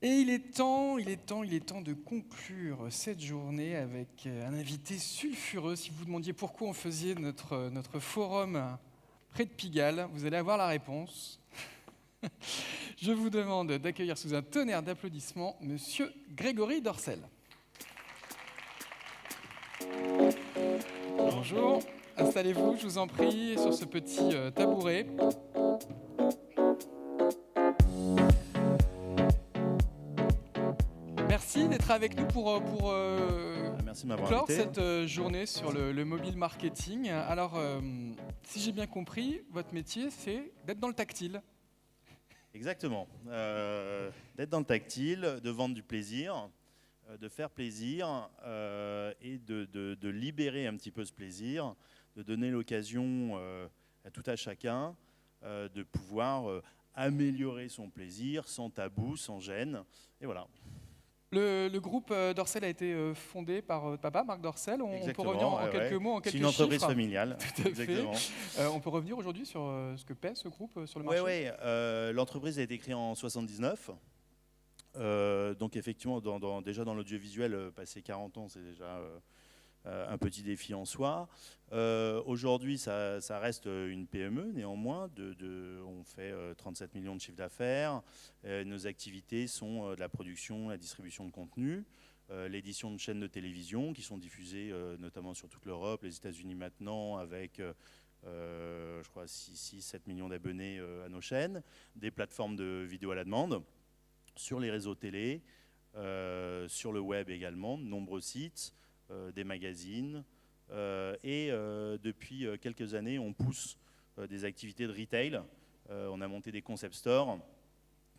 Et il est temps de conclure cette journée avec un invité sulfureux. Si vous vous demandiez pourquoi on faisait notre forum près de Pigalle, vous allez avoir la réponse. Je vous demande d'accueillir sous un tonnerre d'applaudissements Monsieur Grégory Dorcel. Bonjour, installez-vous, je vous en prie, sur ce petit tabouret. Merci d'être avec nous pour Merci de m'avoir clore invité. cette journée sur le mobile marketing. Alors, si j'ai bien compris, votre métier, c'est d'être dans le tactile. Exactement. D'être dans le tactile, de vendre du plaisir, de faire plaisir et de libérer un petit peu ce plaisir, de donner l'occasion à tout à chacun de pouvoir améliorer son plaisir sans tabou, sans gêne. Et voilà. Le groupe Dorcel a été fondé par votre papa, Marc Dorcel. On peut revenir en quelques mots, en quelques C'est une entreprise chiffres. familiale. Tout à Exactement. fait. On peut revenir aujourd'hui sur ce que pèse ce groupe sur le Oui, marché. l'entreprise a été créée en 79. Donc effectivement, déjà dans l'audiovisuel, passer 40 ans, c'est déjà un petit défi en soi. Aujourd'hui, ça reste une PME, néanmoins. On fait 37 millions de chiffre d'affaires. Nos activités sont de la production, la distribution de contenu, l'édition de chaînes de télévision qui sont diffusées notamment sur toute l'Europe, les États-Unis maintenant, avec je crois 6-7 millions d'abonnés à nos chaînes, des plateformes de vidéo à la demande, sur les réseaux télé, sur le web également, de nombreux sites, des magazines. Depuis quelques années, on pousse des activités de retail. On a monté des concept stores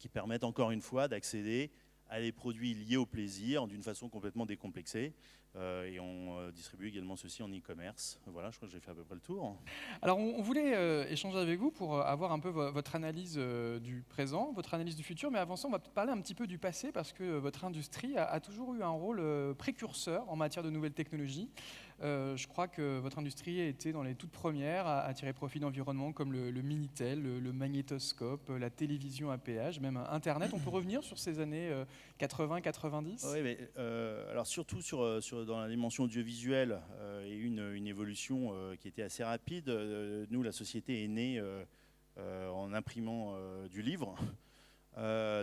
qui permettent encore une fois d'accéder à des produits liés au plaisir d'une façon complètement décomplexée. Et on distribue également ceci en e-commerce. Voilà, je crois que j'ai fait à peu près le tour. Alors, on voulait échanger avec vous pour avoir un peu votre analyse du présent, votre analyse du futur, mais avant ça, on va parler un petit peu du passé, parce que votre industrie a toujours eu un rôle précurseur en matière de nouvelles technologies. Je crois que votre industrie a été dans les toutes premières à tirer profit d'environnements comme le Minitel, le magnétoscope, la télévision à péage, même Internet. On peut revenir sur ces années 80-90 ? Oui, mais alors surtout dans la dimension audiovisuelle, il y a eu une évolution qui était assez rapide. Nous, la société est née en imprimant du livre.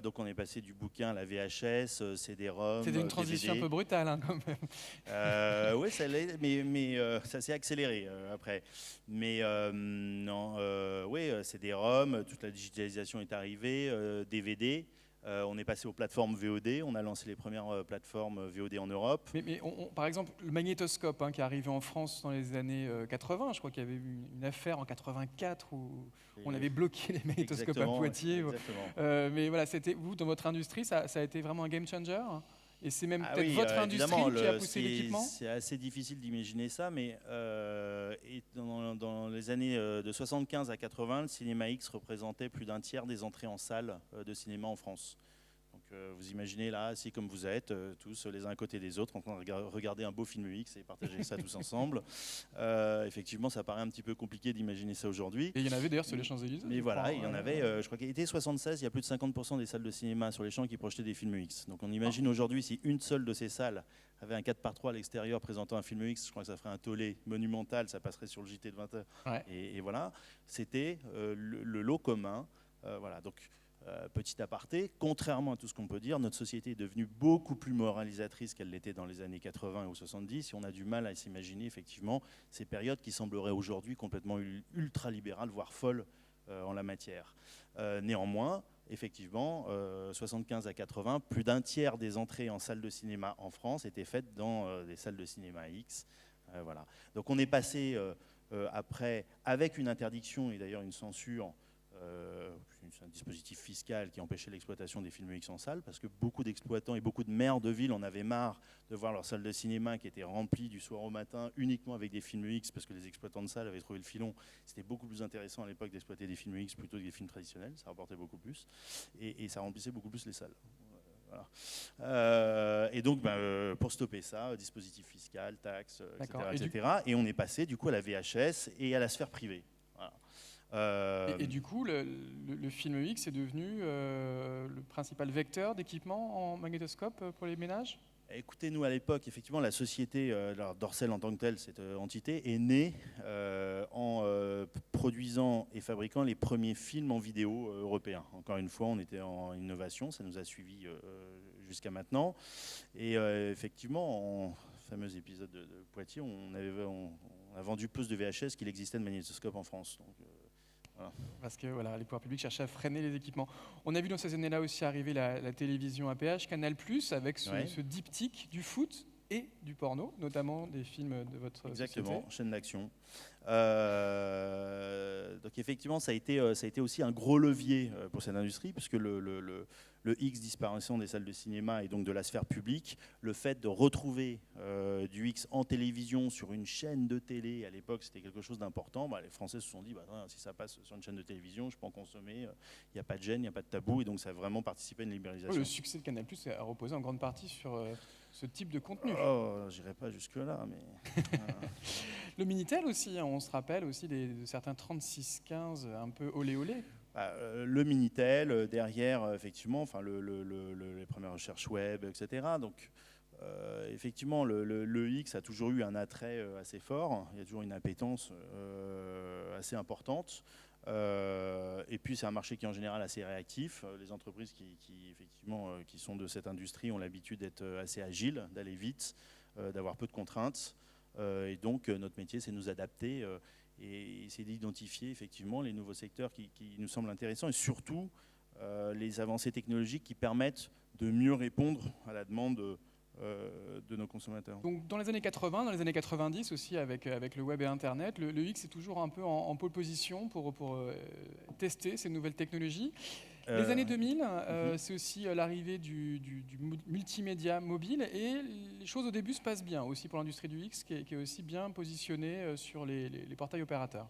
Donc on est passé du bouquin à la VHS, CD-ROM, C'était une transition DVD. un peu brutale, hein, quand même. Oui, ça l'est, mais ça s'est accéléré après. Mais non, oui, CD-ROM, toute la digitalisation est arrivée, DVD. On est passé aux plateformes VOD, on a lancé les premières plateformes VOD en Europe. Mais par exemple, le magnétoscope qui est arrivé en France dans les années 80, je crois qu'il y avait eu une affaire en 84 où on avait bloqué les magnétoscopes à Exactement, Poitiers. exactement. Mais voilà, c'était vous, dans votre industrie, ça a été vraiment un game changer. Et c'est même Ah peut-être oui, votre industrie évidemment, qui a poussé l'équipement. c'est assez difficile d'imaginer ça, mais dans les années de 75 à 80, le cinéma X représentait plus d'un tiers des entrées en salle de cinéma en France. Donc vous imaginez là, assis comme vous êtes, tous les uns à côté des autres, en train de regarder un beau film X et partager ça tous ensemble. Effectivement, ça paraît un petit peu compliqué d'imaginer ça aujourd'hui. Et il y en avait d'ailleurs sur les Champs-Élysées. Mais voilà, il y en avait, je crois qu'il était 76, il y a plus de 50% des salles de cinéma sur les champs qui projetaient des films X. Donc on imagine aujourd'hui si une seule de ces salles avait un 4x3 à l'extérieur présentant un film X, je crois que ça ferait un tollé monumental, ça passerait sur le JT de 20h. Ouais. Et voilà, c'était le lot commun. Voilà, donc petit aparté, contrairement à tout ce qu'on peut dire, notre société est devenue beaucoup plus moralisatrice qu'elle l'était dans les années 80 ou 70, et on a du mal à s'imaginer effectivement ces périodes qui sembleraient aujourd'hui complètement ultra-libérales, voire folles en la matière. Néanmoins, effectivement, 75 à 80, plus d'un tiers des entrées en salle de cinéma en France étaient faites dans des salles de cinéma X. Voilà. Donc on est passé après, avec une interdiction et d'ailleurs une censure, un dispositif fiscal qui empêchait l'exploitation des films X en salle, parce que beaucoup d'exploitants et beaucoup de maires de ville en avaient marre de voir leur salle de cinéma qui était remplie du soir au matin uniquement avec des films X, parce que les exploitants de salles avaient trouvé le filon. C'était beaucoup plus intéressant à l'époque d'exploiter des films X plutôt que des films traditionnels, ça rapportait beaucoup plus, et ça remplissait beaucoup plus les salles. Voilà. Et donc, pour stopper ça, dispositif fiscal, taxes, etc., etc. Et on est passé du coup à la VHS et à la sphère privée. Voilà. Et du coup, le film X est devenu le principal vecteur d'équipement en magnétoscope pour les ménages? Écoutez, nous à l'époque, effectivement, la société alors, Dorsel en tant que telle, cette entité, est née en produisant et fabriquant les premiers films en vidéo européens. Encore une fois, on était en innovation, ça nous a suivis jusqu'à maintenant. Et effectivement, en fameux épisode de Poitiers, on a vendu plus de VHS qu'il existait de magnétoscopes en France. Donc, voilà. Parce que voilà, les pouvoirs publics cherchaient à freiner les équipements. On a vu dans ces années-là aussi arriver la télévision APH, Canal+, avec ce diptyque du foot et du porno, notamment des films de votre Exactement, société. chaîne d'action. Donc effectivement, ça a été aussi un gros levier pour cette industrie, puisque le X disparaissant des salles de cinéma et donc de la sphère publique, le fait de retrouver du X en télévision sur une chaîne de télé, à l'époque c'était quelque chose d'important. Les Français se sont dit, si ça passe sur une chaîne de télévision, je peux en consommer, il n'y a pas de gêne, il n'y a pas de tabou, et donc ça a vraiment participé à une libéralisation. Le succès de Canal+ a reposé en grande partie sur ce type de contenu. J'irai pas jusque-là, mais... Le Minitel aussi, hein, on se rappelle aussi de certains 3615 un peu olé olé. Le Minitel, derrière, effectivement, enfin, les premières recherches web, etc. Donc, effectivement, le X a toujours eu un attrait assez fort. Il y a toujours une appétence assez importante. Et puis, c'est un marché qui est en général assez réactif. Les entreprises effectivement, qui sont de cette industrie ont l'habitude d'être assez agiles, d'aller vite, d'avoir peu de contraintes. Et donc, notre métier, c'est de nous adapter et essayer d'identifier effectivement les nouveaux secteurs qui nous semblent intéressants et surtout les avancées technologiques qui permettent de mieux répondre à la demande de nos consommateurs. Donc dans les années 80, dans les années 90 aussi avec le web et Internet, le X est toujours un peu en pole position pour tester ces nouvelles technologies. Les années 2000, c'est aussi l'arrivée du multimédia mobile et les choses au début se passent bien aussi pour l'industrie du X qui est aussi bien positionnée sur les portails opérateurs.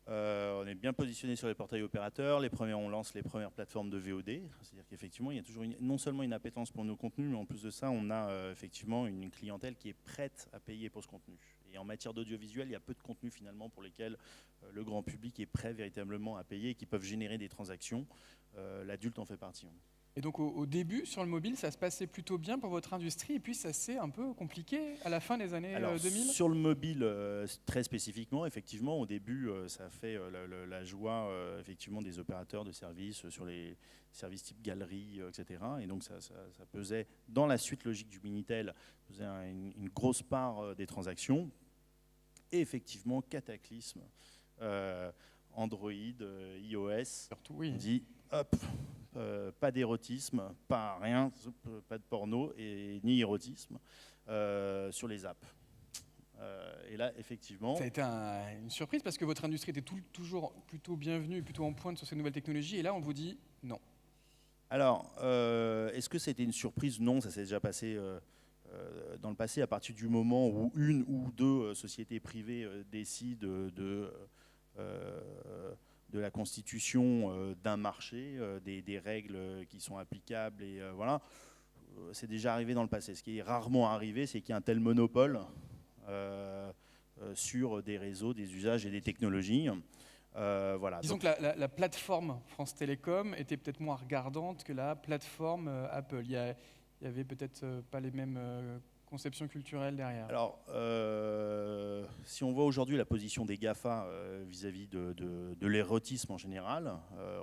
On est bien positionné sur les portails opérateurs. On lance les premières plateformes de VOD. C'est-à-dire qu'effectivement, il y a toujours non seulement une appétence pour nos contenus, mais en plus de ça, on a effectivement une clientèle qui est prête à payer pour ce contenu. Et en matière d'audiovisuel, il y a peu de contenus finalement pour lesquels le grand public est prêt véritablement à payer et qui peuvent générer des transactions. L'adulte en fait partie. Et donc au début, sur le mobile, ça se passait plutôt bien pour votre industrie, et puis ça s'est un peu compliqué à la fin des années 2000 ? Sur le mobile, très spécifiquement, effectivement, au début, ça a fait la joie effectivement, des opérateurs de services sur les services type galerie, etc. Et donc ça pesait, dans la suite logique du Minitel, pesait une grosse part des transactions. Et effectivement, cataclysme, Android, iOS, surtout, oui. On dit, hop, pas d'érotisme, pas rien, pas de porno et ni érotisme sur les apps. Et là, effectivement... Ça a été une surprise parce que votre industrie était toujours plutôt bienvenue, plutôt en pointe sur ces nouvelles technologies. Et là, on vous dit non. Alors, est-ce que c'était une surprise? Non, ça s'est déjà passé dans le passé à partir du moment où une ou deux sociétés privées décident de la constitution d'un marché, des règles qui sont applicables, et voilà, c'est déjà arrivé dans le passé. Ce qui est rarement arrivé, c'est qu'il y ait un tel monopole sur des réseaux, des usages et des technologies. Voilà. Disons que la plateforme France Télécom était peut-être moins regardante que la plateforme Apple. Il y avait peut-être pas les mêmes conceptions culturelles derrière. Alors, si on voit aujourd'hui la position des GAFA vis-à-vis de l'érotisme en général,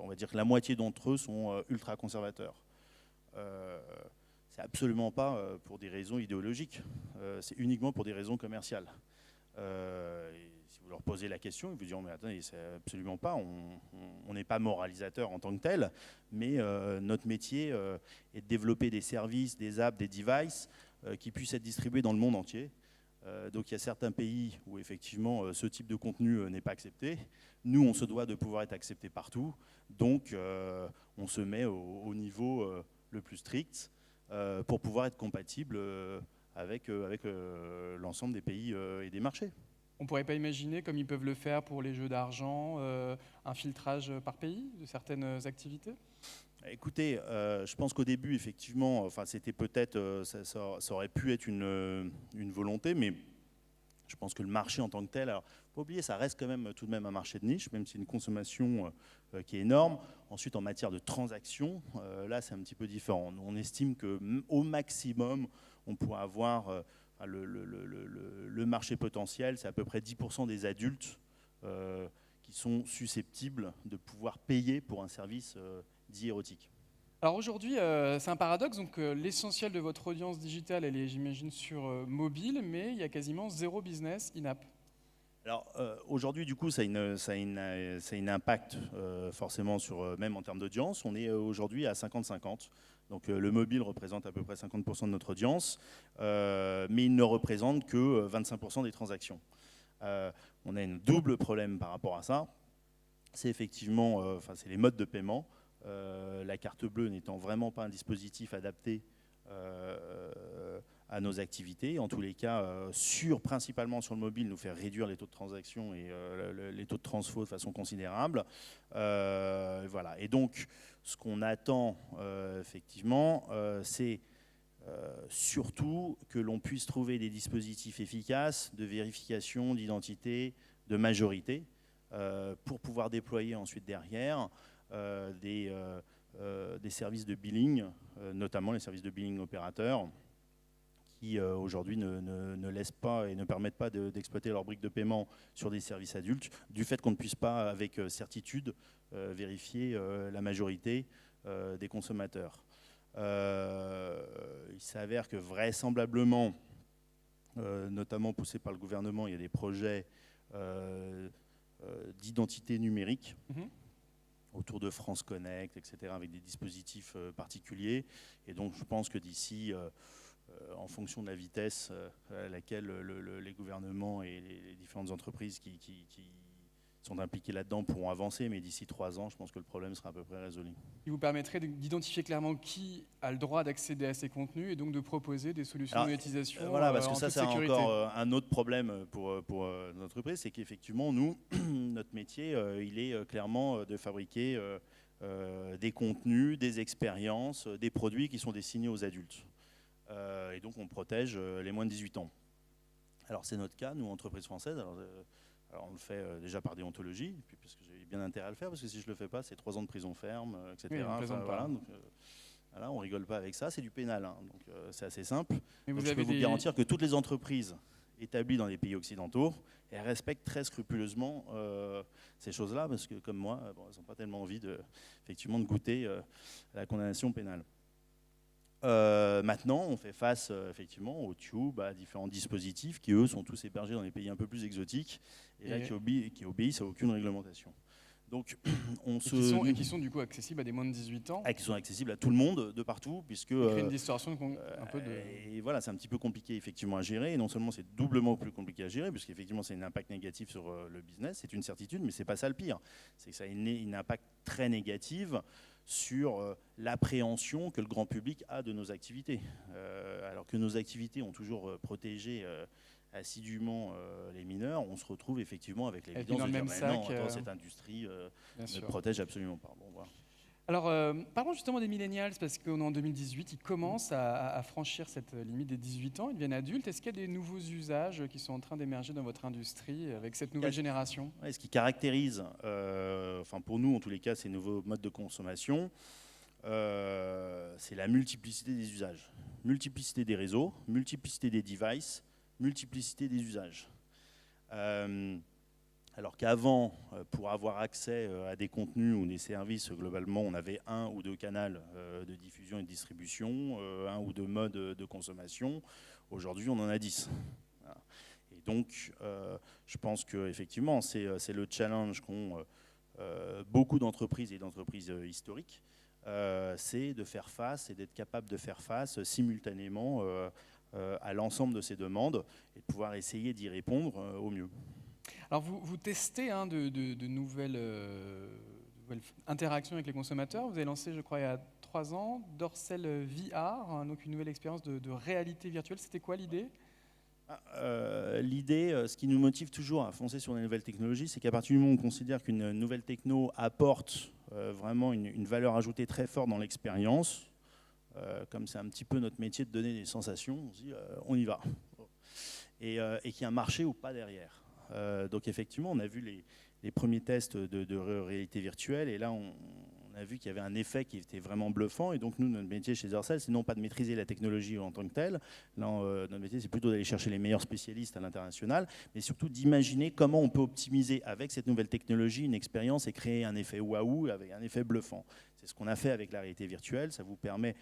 on va dire que la moitié d'entre eux sont ultra conservateurs. C'est absolument pas pour des raisons idéologiques, c'est uniquement pour des raisons commerciales. Et si vous leur posez la question, ils vous diront mais attendez, c'est absolument pas, on n'est pas moralisateur en tant que tel, mais notre métier est de développer des services, des apps, des devices qui puissent être distribués dans le monde entier. Donc il y a certains pays où effectivement ce type de contenu n'est pas accepté. Nous, on se doit de pouvoir être accepté partout. Donc on se met au niveau le plus strict pour pouvoir être compatible avec l'ensemble des pays et des marchés. On ne pourrait pas imaginer, comme ils peuvent le faire pour les jeux d'argent, un filtrage par pays de certaines activités ? Écoutez, je pense qu'au début, effectivement, enfin, c'était peut-être, ça aurait pu être une volonté, mais Je pense que le marché en tant que tel, alors faut pas oublier, ça reste quand même tout de même un marché de niche, même si c'est une consommation qui est énorme. Ensuite, en matière de transactions, là c'est un petit peu différent. Nous, on estime qu'au maximum, on pourrait avoir le marché potentiel, c'est à peu près 10% des adultes qui sont susceptibles de pouvoir payer pour un service dit érotique. Alors aujourd'hui, c'est un paradoxe, donc l'essentiel de votre audience digitale, elle est, j'imagine, sur mobile, mais il y a quasiment zéro business in-app. Alors aujourd'hui, du coup, ça a une impact forcément sur, même en termes d'audience. On est aujourd'hui à 50-50. Donc le mobile représente à peu près 50% de notre audience, mais il ne représente que 25% des transactions. On a un double problème par rapport à ça. C'est effectivement, c'est les modes de paiement. La carte bleue n'étant vraiment pas un dispositif adapté à nos activités. En tous les cas, principalement sur le mobile, nous fait réduire les taux de transaction et les taux de transfo de façon considérable. Voilà. Et donc, ce qu'on attend effectivement, c'est surtout que l'on puisse trouver des dispositifs efficaces de vérification d'identité, de majorité, pour pouvoir déployer ensuite derrière des services de billing, notamment les services de billing opérateurs, qui aujourd'hui ne laissent pas et ne permettent pas d'exploiter leur brique de paiement sur des services adultes, du fait qu'on ne puisse pas avec certitude vérifier la majorité des consommateurs. Il s'avère que vraisemblablement, notamment poussés par le gouvernement, il y a des projets d'identité numérique autour de France Connect, etc., avec des dispositifs particuliers. Et donc je pense que d'ici, en fonction de la vitesse à laquelle les gouvernements et les différentes entreprises qui sont impliqués là-dedans pourront avancer, mais d'ici 3 ans, je pense que le problème sera à peu près résolu. Il vous permettrait d'identifier clairement qui a le droit d'accéder à ces contenus et donc de proposer des solutions de monétisation. Voilà, parce que en ça, toute c'est sécurité. encore un autre problème pour notre entreprise, c'est qu'effectivement, nous, notre métier, il est clairement de fabriquer des contenus, des expériences, des produits qui sont destinés aux adultes. Et donc, on protège les moins de 18 ans. Alors, c'est notre cas, nous, entreprise française. Alors on le fait déjà par déontologie, puis parce que j'ai bien intérêt à le faire, parce que si je ne le fais pas, c'est 3 ans de prison ferme, etc. Oui, on plaisante pas. Donc, voilà, on ne rigole pas avec ça, c'est du pénal, hein, donc c'est assez simple. Mais Donc, je peux vous garantir que toutes les entreprises établies dans les pays occidentaux, elles respectent très scrupuleusement ces choses-là, parce que comme moi, elles n'ont pas tellement envie effectivement, de goûter à la condamnation pénale. Maintenant, on fait face effectivement au Tube, à différents dispositifs qui, eux, sont tous hébergés dans des pays un peu plus exotiques et là, qui obéissent à aucune réglementation. Donc, qui sont du coup accessibles à des moins de 18 ans. Qui sont accessibles à tout le monde, de partout, puisque... crée une distorsion un peu de... Et voilà, c'est un petit peu compliqué effectivement à gérer, et non seulement c'est doublement plus compliqué à gérer, puisqu'effectivement c'est un impact négatif sur le business, c'est une certitude, mais c'est pas ça le pire. C'est que ça a un impact très négatif sur l'appréhension que le grand public a de nos activités. Alors que nos activités ont toujours protégé assidûment les mineurs, on se retrouve effectivement avec l'évidence de dire non, cette industrie ne protège absolument pas. Bon, voilà. Alors, parlons justement des millennials, parce qu'on est en 2018, ils commencent à franchir cette limite des 18 ans, ils deviennent adultes. Est-ce qu'il y a des nouveaux usages qui sont en train d'émerger dans votre industrie avec cette nouvelle génération ? Ce qui caractérise, pour nous en tous les cas, ces nouveaux modes de consommation, c'est la multiplicité des usages. Multiplicité des réseaux, multiplicité des devices, multiplicité des usages. Alors qu'avant, pour avoir accès à des contenus ou des services, globalement, on avait 1 ou 2 canaux de diffusion et de distribution, 1 ou 2 modes de consommation. Aujourd'hui, on en a 10. Voilà. Et donc, je pense qu'effectivement, c'est le challenge qu'ont beaucoup d'entreprises et d'entreprises historiques, c'est de faire face et d'être capable de faire face simultanément à l'ensemble de ces demandes et de pouvoir essayer d'y répondre au mieux. Alors vous testez de nouvelles interactions avec les consommateurs. Vous avez lancé, je crois, il y a 3 ans, Dorsel VR, donc une nouvelle expérience de réalité virtuelle. C'était quoi l'idée ? L'idée, ce qui nous motive toujours à foncer sur les nouvelles technologies, c'est qu'à partir du moment où on considère qu'une nouvelle techno apporte vraiment une valeur ajoutée très forte dans l'expérience, comme c'est un petit peu notre métier de donner des sensations, on se dit on y va. et qu'il y a un marché ou pas derrière. Donc effectivement, on a vu les premiers tests de réalité virtuelle, et là on a vu qu'il y avait un effet qui était vraiment bluffant. Et donc nous, notre métier chez Earcell, c'est non pas de maîtriser la technologie en tant que telle. Là, notre métier, c'est plutôt d'aller chercher les meilleurs spécialistes à l'international, mais surtout d'imaginer comment on peut optimiser avec cette nouvelle technologie une expérience et créer un effet waouh avec un effet bluffant. C'est ce qu'on a fait avec la réalité virtuelle. Ça vous permet,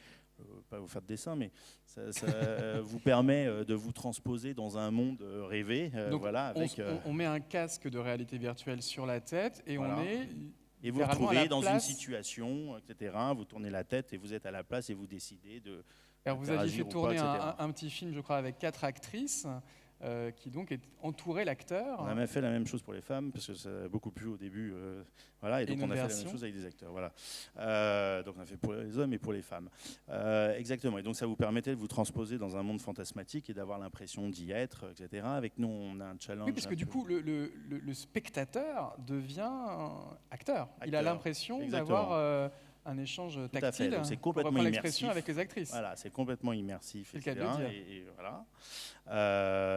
pas vous faire de dessin, mais ça vous permet de vous transposer dans un monde rêvé. Donc, voilà, avec, on met un casque de réalité virtuelle sur la tête et voilà. on est... Et vous vous retrouvez dans une situation, etc. Vous tournez la tête et vous êtes à la place et vous décidez de... Alors vous aviez fait tourner un petit film, je crois, avec 4 actrices qui donc entouraient l'acteur. On a même fait la même chose pour les femmes, parce que ça a beaucoup plu au début. Voilà, et donc on a fait la même chose avec des acteurs. Voilà. Donc on a fait pour les hommes et pour les femmes. Exactement. Et donc ça vous permettait de vous transposer dans un monde fantasmatique et d'avoir l'impression d'y être, etc. Avec nous, on a un challenge. Oui, parce que du coup, le spectateur devient acteur. Il a l'impression d'avoir... un échange tactile, donc c'est complètement immersif avec les actrices. Voilà, c'est complètement immersif, etc. Et voilà.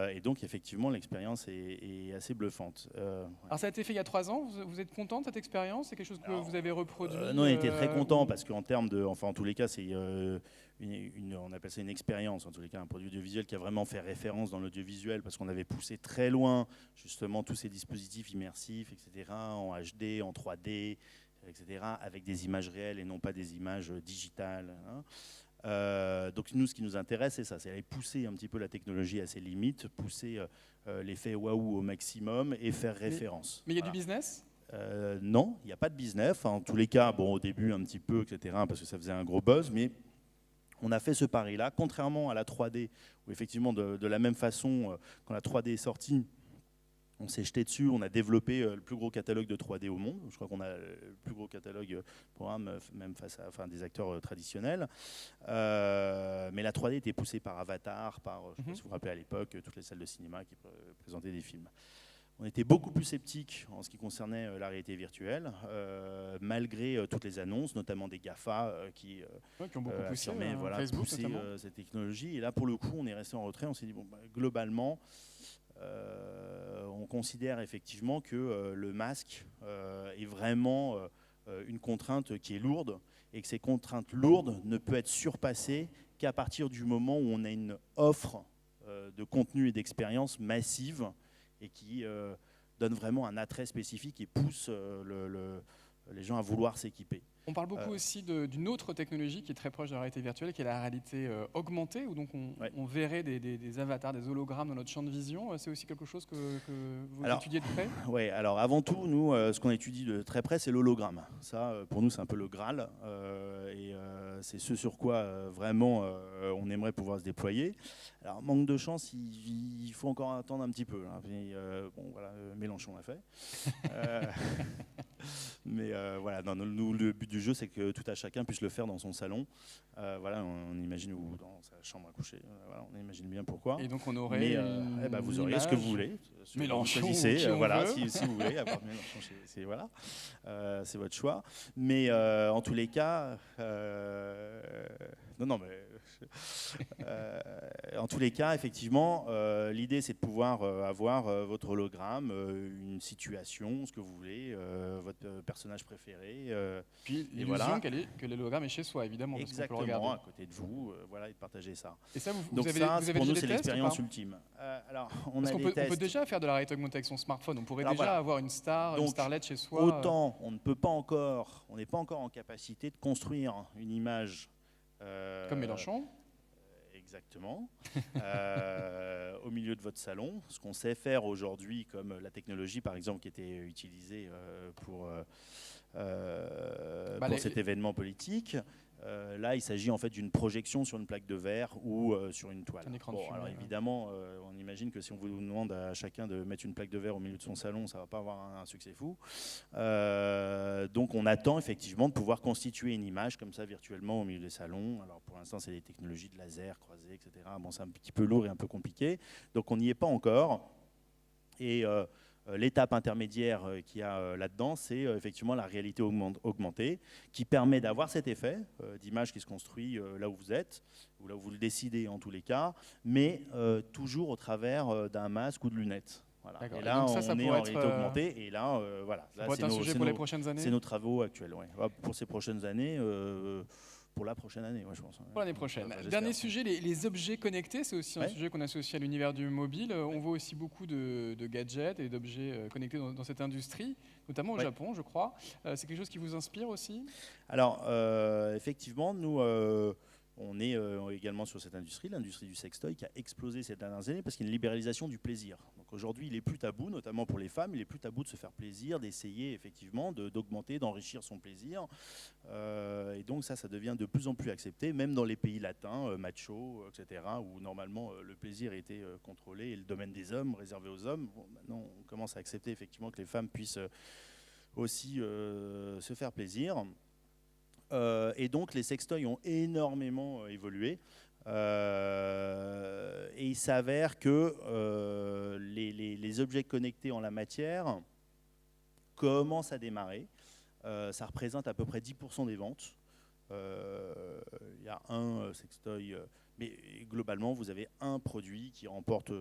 Et donc effectivement, l'expérience est assez bluffante. Alors ça a été fait il y a 3 ans. Vous êtes content de cette expérience? C'est quelque chose que vous avez reproduit? Non, on était très content parce qu'en termes de, enfin en tous les cas, c'est on appelle ça une expérience, en tous les cas un produit audiovisuel qui a vraiment fait référence dans l'audiovisuel, parce qu'on avait poussé très loin justement tous ces dispositifs immersifs, etc. en HD, en 3D. Etc., avec des images réelles et non pas des images digitales. Donc nous, ce qui nous intéresse, c'est ça, c'est aller pousser un petit peu la technologie à ses limites, pousser l'effet waouh au maximum et faire référence. Mais il y a du business ? Non, il n'y a pas de business. Enfin, en tous les cas, bon, au début un petit peu, etc., parce que ça faisait un gros buzz, mais on a fait ce pari-là, contrairement à la 3D, où effectivement, de la même façon, quand la 3D est sortie, on s'est jeté dessus, on a développé le plus gros catalogue de 3D au monde. Je crois qu'on a le plus gros catalogue programme, même face à des acteurs traditionnels. Mais la 3D était poussée par Avatar, par, je ne sais pas si vous vous rappelez à l'époque, toutes les salles de cinéma qui présentaient des films. On était beaucoup plus sceptiques en ce qui concernait la réalité virtuelle, malgré toutes les annonces, notamment des GAFA qui ont beaucoup poussé, Facebook, poussaient cette technologie. Et là, pour le coup, on est resté en retrait. On s'est dit, bon, globalement, on considère effectivement que le masque est vraiment une contrainte qui est lourde, et que ces contraintes lourdes ne peuvent être surpassées qu'à partir du moment où on a une offre de contenu et d'expérience massive et qui donne vraiment un attrait spécifique et pousse les gens à vouloir s'équiper. On parle beaucoup aussi d'une autre technologie qui est très proche de la réalité virtuelle, qui est la réalité augmentée, où donc on verrait des avatars, des hologrammes dans notre champ de vision. C'est aussi quelque chose que vous étudiez de près? Oui, alors avant tout, nous, ce qu'on étudie de très près, c'est l'hologramme. Ça, pour nous, c'est un peu le Graal, et c'est ce sur quoi vraiment on aimerait pouvoir se déployer. Alors, manque de chance, il faut encore attendre un petit peu. Hein. Mais, bon, voilà, Mélenchon l'a fait. Mais voilà, nous, le but du jeu, c'est que tout à chacun puisse le faire dans son salon. Voilà, on imagine, ou dans sa chambre à coucher. Voilà, on imagine bien pourquoi. Et donc on aurait vous auriez ce que vous voulez. Mélenchon, voilà, si vous voulez. À part Mélenchon, c'est votre choix. Mais en tous les cas, en tous les cas, effectivement, l'idée, c'est de pouvoir avoir votre hologramme, une situation, ce que vous voulez, votre personnage préféré. Puis l'illusion que l'hologramme est chez soi, évidemment. Exactement, parce qu'on peut le regarder. à côté de vous, voilà, et de partager ça. Et ça, Donc pour nous, c'est l'expérience ultime. Alors, on peut déjà faire de la réalité augmentée avec son smartphone. On pourrait déjà avoir une starlette chez soi. Autant, on n'est pas encore en capacité de construire une image comme Mélenchon. Exactement. Au milieu de votre salon. Ce qu'on sait faire aujourd'hui, comme la technologie, par exemple, qui était utilisée pour cet événement politique. Là, il s'agit en fait d'une projection sur une plaque de verre ou sur une toile. Alors évidemment, on imagine que si on vous demande à chacun de mettre une plaque de verre au milieu de son salon, ça ne va pas avoir un succès fou. Donc on attend effectivement de pouvoir constituer une image comme ça virtuellement au milieu des salons. Alors pour l'instant, c'est des technologies de laser croisées, etc. Bon, c'est un petit peu lourd et un peu compliqué. Donc on n'y est pas encore. Et L'étape intermédiaire qu'il y a là-dedans, c'est effectivement la réalité augmentée, qui permet d'avoir cet effet d'image qui se construit là où vous êtes, ou là où vous le décidez en tous les cas, mais toujours au travers d'un masque ou de lunettes. Voilà. Et là, donc on est en réalité augmentée, et là, voilà. Ça pourrait être un sujet pour les prochaines années. C'est nos travaux actuels, ouais. Pour ces prochaines années. Pour la prochaine année, je pense. Pour l'année prochaine. Dernier sujet, les objets connectés. C'est aussi un sujet qu'on associe à l'univers du mobile. On voit aussi beaucoup de gadgets et d'objets connectés dans cette industrie, notamment au Japon, je crois. C'est quelque chose qui vous inspire aussi? Alors, effectivement, nous, on est également sur cette industrie, l'industrie du sextoy, qui a explosé ces dernières années parce qu'il y a une libéralisation du plaisir. Donc aujourd'hui, il est plus tabou, notamment pour les femmes, il est plus tabou de se faire plaisir, d'essayer effectivement d'augmenter, d'enrichir son plaisir. Et donc ça devient de plus en plus accepté, même dans les pays latins, macho, etc., où normalement le plaisir était contrôlé et le domaine des hommes, réservé aux hommes. Bon, maintenant, on commence à accepter effectivement que les femmes puissent aussi se faire plaisir. Et donc les sextoys ont énormément évolué. Et il s'avère que les objets connectés en la matière commencent à démarrer. Ça représente à peu près 10% des ventes. Il y a un sextoy, mais globalement, vous avez un produit qui remporte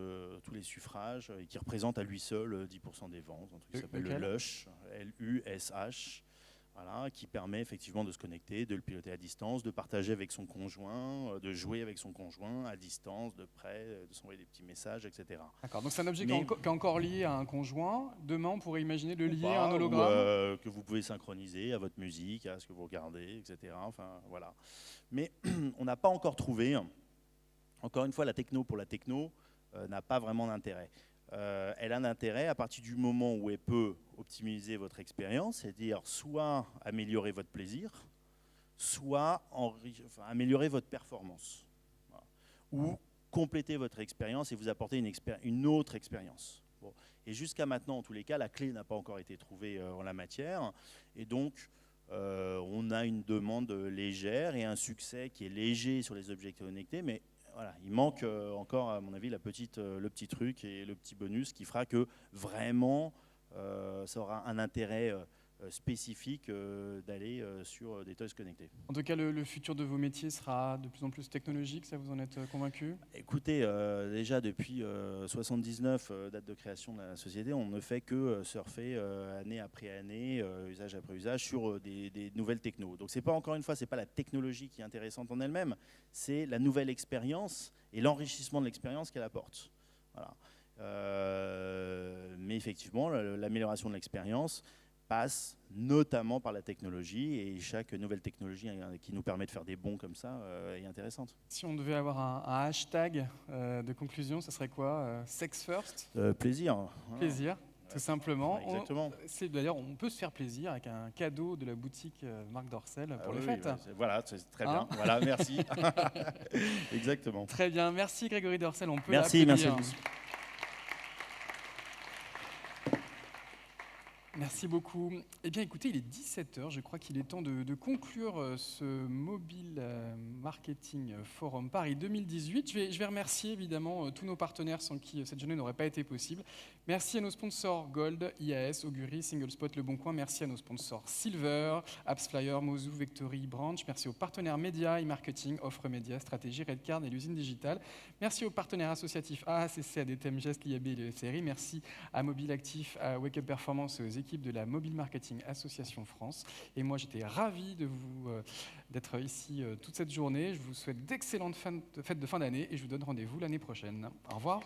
tous les suffrages et qui représente à lui seul 10% des ventes. Un truc qui s'appelle le Lush, L-U-S-H. Voilà, qui permet effectivement de se connecter, de le piloter à distance, de partager avec son conjoint, de jouer avec son conjoint à distance, de près, de s'envoyer des petits messages, etc. D'accord, donc c'est un objet qui est encore lié à un conjoint. Demain, on pourrait imaginer de le lier à un hologramme que vous pouvez synchroniser à votre musique, à ce que vous regardez, etc. Enfin, voilà. Mais on n'a pas encore trouvé, encore une fois, la techno pour la techno n'a pas vraiment d'intérêt. Elle a un intérêt à partir du moment où elle peut optimiser votre expérience, c'est-à-dire soit améliorer votre plaisir, soit améliorer votre performance, voilà, ou compléter votre expérience et vous apporter une autre expérience. Bon. Et jusqu'à maintenant, en tous les cas, la clé n'a pas encore été trouvée en la matière, et donc on a une demande légère et un succès qui est léger sur les objets connectés, mais voilà, il manque encore, à mon avis, le petit truc et le petit bonus qui fera que vraiment ça aura un intérêt spécifique d'aller sur des toys connectés. En tout cas, le futur de vos métiers sera de plus en plus technologique, ça vous en êtes convaincu? Écoutez, déjà depuis 1979, date de création de la société, on ne fait que surfer année après année, usage après usage, sur des nouvelles technos. Donc c'est pas, encore une fois, c'est pas la technologie qui est intéressante en elle-même, c'est la nouvelle expérience et l'enrichissement de l'expérience qu'elle apporte. Voilà. Mais effectivement, l'amélioration de l'expérience passe notamment par la technologie, et chaque nouvelle technologie qui nous permet de faire des bonds comme ça est intéressante. Si on devait avoir un hashtag de conclusion, ça serait quoi? Sex first? Plaisir. Plaisir, tout simplement. Exactement. D'ailleurs, on peut se faire plaisir avec un cadeau de la boutique Marc Dorcel pour les fêtes. Voilà, c'est très bien. Voilà, merci. Exactement. Très bien, merci Grégory Dorcel. On peut merci à vous. Merci beaucoup. Eh bien, écoutez, il est 17h. Je crois qu'il est temps de conclure ce Mobile Marketing Forum Paris 2018. Je vais remercier évidemment tous nos partenaires sans qui cette journée n'aurait pas été possible. Merci à nos sponsors Gold, IAS, Augury, SingleSpot, Le Bon Coin. Merci à nos sponsors Silver, AppsFlyer, Mozu, Vectory, Branch. Merci aux partenaires médias, e-marketing, Offre Média, Stratégie, Redcard et l'usine digitale. Merci aux partenaires associatifs AACC, ADTM, Gest, l'IAB et le FCRI. Merci à Mobile Actif, à Wake Up Performance et aux équipes de la Mobile Marketing Association France. Et moi, j'étais ravi d'être ici toute cette journée. Je vous souhaite d'excellentes fêtes de fin d'année et je vous donne rendez-vous l'année prochaine. Au revoir.